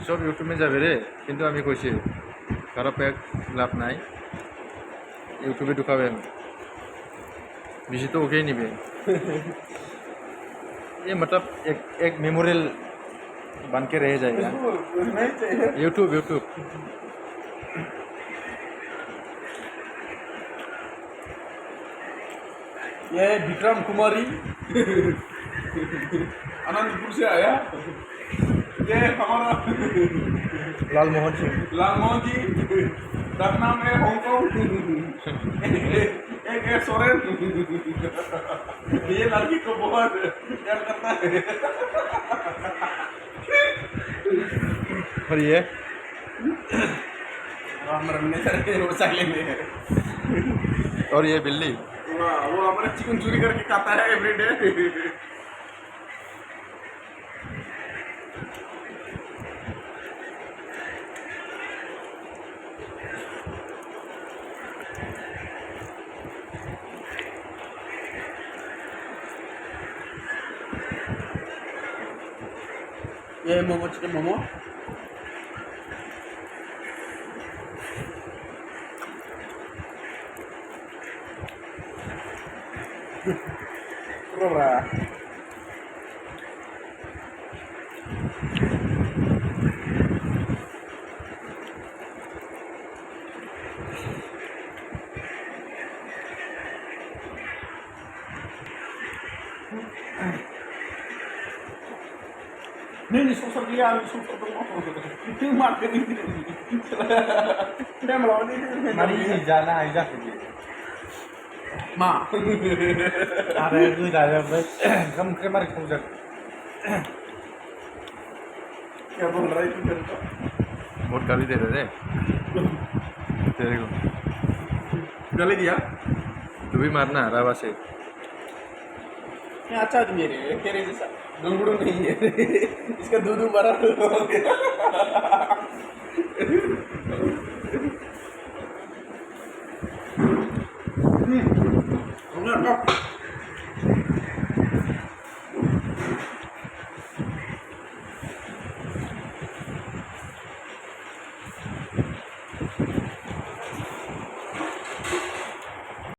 सब यूट्यूब में जाबे रे किन्तु आमी कइसे खाराप एक लाभ नाई यूट्यूबे ढुकाबे बिजी तो ओके निबे ये मतलब एक मेमोरियल बन के रह जाएगा यूट्यूब यूट्यूब ये विक्रम कुमारी आनंदपुर से आया। ये हमारा लाल मोहन सिंह जी का नाम है हांगकांग। एक है सोरेन। ये लड़की को बहुत प्यार करता है। और ये हमारा मैनेजर है वो साइलेंट है। और ये बिल्ली वो हमारा चिकन चोरी करके खाता है एवरीडे। ये momo chicken momo Rora. Ini susah dia, susah tuh. Itu makan ini. Dia melawan ini. mari ini जाना आइजा के माँ अरे तू जाया बस कम के मार क्यों जा क्या बोल रहा है तू तेरे को? बहुत गाली दे रहे थे तेरे को गाली दिया? तू भी मारना रावा से ये अच्छा आदमी है तेरे जैसा गंगड़ू नहीं है। इसका दूध बड़ा हो गया।